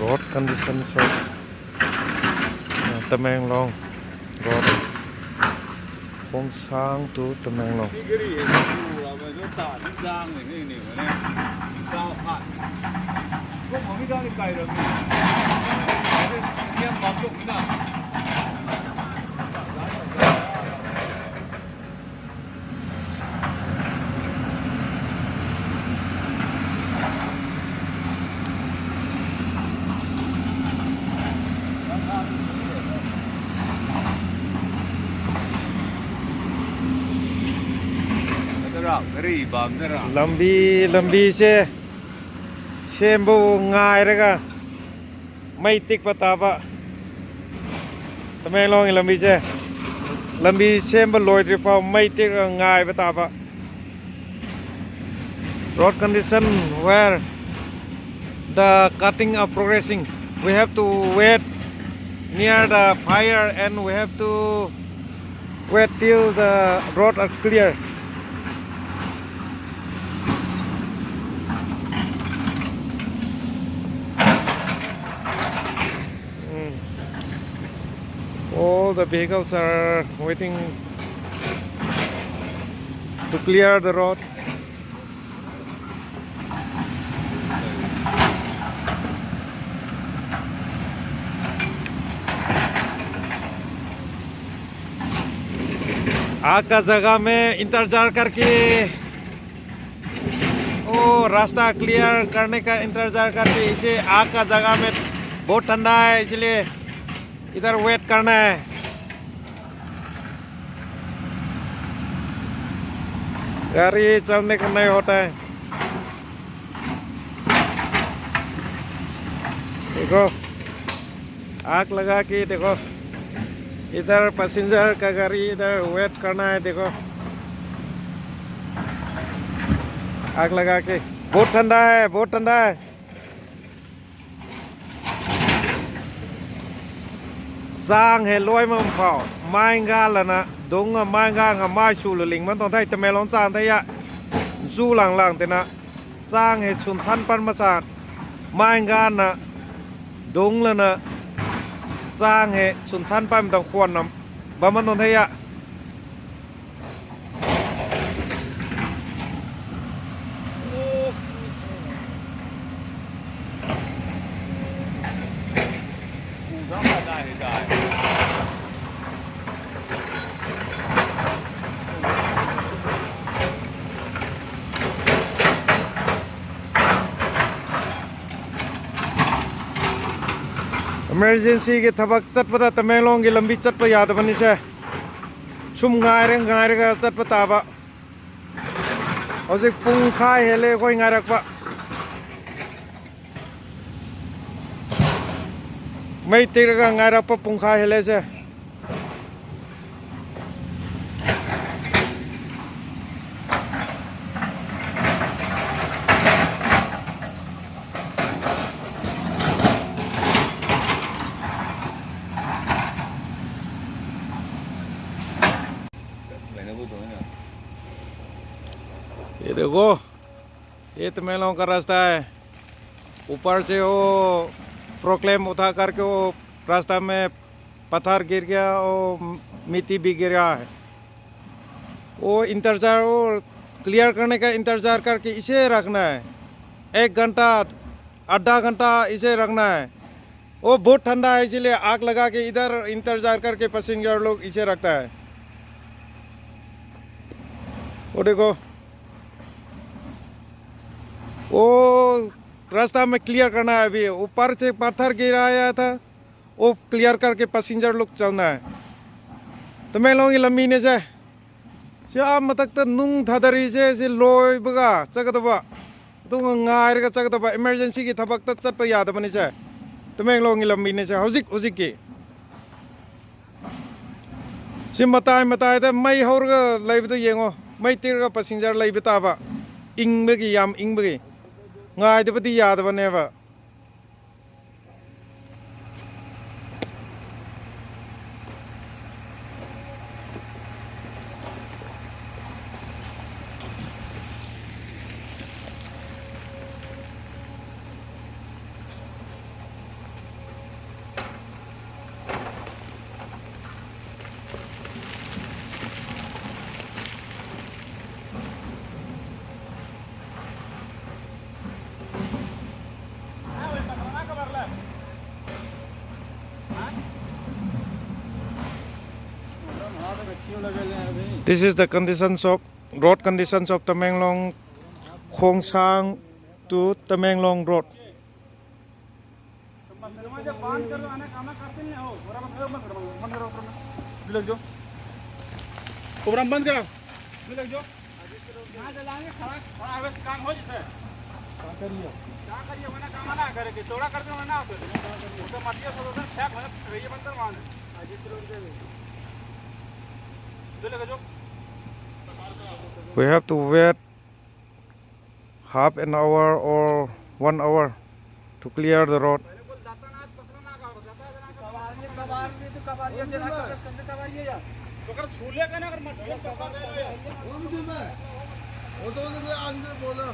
road conditions of Tamenglong road from Ashang to Tamenglong. लंबी से शेम्बू गायरगा मई तिक बताबा तमेंगलोंग लंबी शेम्बू लोइद्रि फाव मई तिक गाय बताबा road condition where the cutting are progressing. We have to wait near the fire and we have to wait till the road are clear. All the vehicles are waiting to clear the road. आग का जगह में इंतजार करके रास्ता clear करने का इंतजार करके इसे आग का जगह में बहुत ठंडा है इसलिए इधर वेट करना है। गाड़ी चलने का नहीं होता है। देखो आग लगा के देखो इधर पैसेंजर का गाड़ी इधर वेट करना है। देखो आग लगा के बहुत ठंडा है, बहुत ठंडा है। Sang he loi mong phao mai nga là na đúng là mai nga ngà mai su là lính vẫn còn thấy tầm lon sang thấy ạ du làng thế na sang he sun than pan ma sa mai nga na đúng là na sang he sun than pan tong khuan nam ba man còn thấy ạ emergency के थबक चटपटा तमेंगलोंग की लंबी चटप याद बनी से सुम गायरे का चटपटाबा हौजिक पुंखाय हेले कोई गायरकपा मई तिरगा गायरकपा पुंखाय हेले से ये देखो ये तमेंगलोंग का रास्ता है। ऊपर से वो प्रोक्लेम उठा करके वो रास्ता में पत्थर गिर गया और मिट्टी भी गिरा है। वो इंतजार वो क्लियर करने का इंतजार करके इसे रखना है। 1 घंटा आधा घंटा इसे रखना है। वो बहुत ठंडा है इसलिए आग लगा के इधर इंतजार करके पैसेंजर लोग इसे रखता है। वो देखो वो रास्ता में क्लियर करना है। अभी ऊपर से पत्थर गिराया था वो क्लियर करके पैसेंजर लोग चलना है। तो मैं लोग लंबी ने से आप मतलब तो नुंग थादरी से लोई बगा चकदबा तो गायर का चकदबा इमरजेंसी की थबक तो चट पे याद बनी से तो मैं लोग लंबी ने से हुजिक की सिम मताए तो मई होर का लाइव तो येंगो मई तीर का पैसेंजर लाइव ताबा इंग बगी याम इंग बगी गाय तो बती याद बने बा This is the conditions of road conditions of Tamenglong Khongsang to Tamenglong Road. बंद करो यहाँ चलाएंगे खड़ा खड़ा है काम हो जाता है क्या करिए वरना काम ना करे कि चौड़ा कर दे वरना तो मटिया सदस्य फेंक मत रहिए बंदर मान चलेगा जो We have to wait half an hour or 1 hour to clear the road. छूले का ना अगर मटिया वो तो आगे बोलो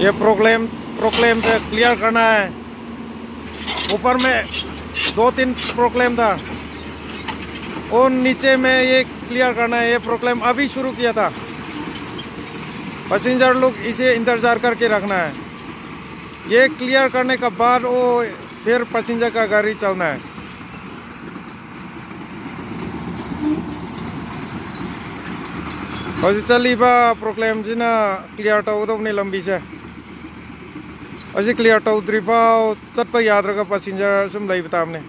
ये प्रोक्लेम से क्लियर करना है। ऊपर में 2-3 प्रोक्लेम था और नीचे में ये क्लियर करना है। ये प्रोक्लेम अभी शुरू किया था। पैसेंजर लोग इसे इंतजार करके रखना है। ये क्लियर करने के बाद वो फिर पैसेंजर का गाड़ी चलना है। और चली बा प्रोक्लेम जी ना क्लियर तो नहीं लंबी से अजी क्लियर तौद्रीफा चट याद पैसेंजर सूम बताने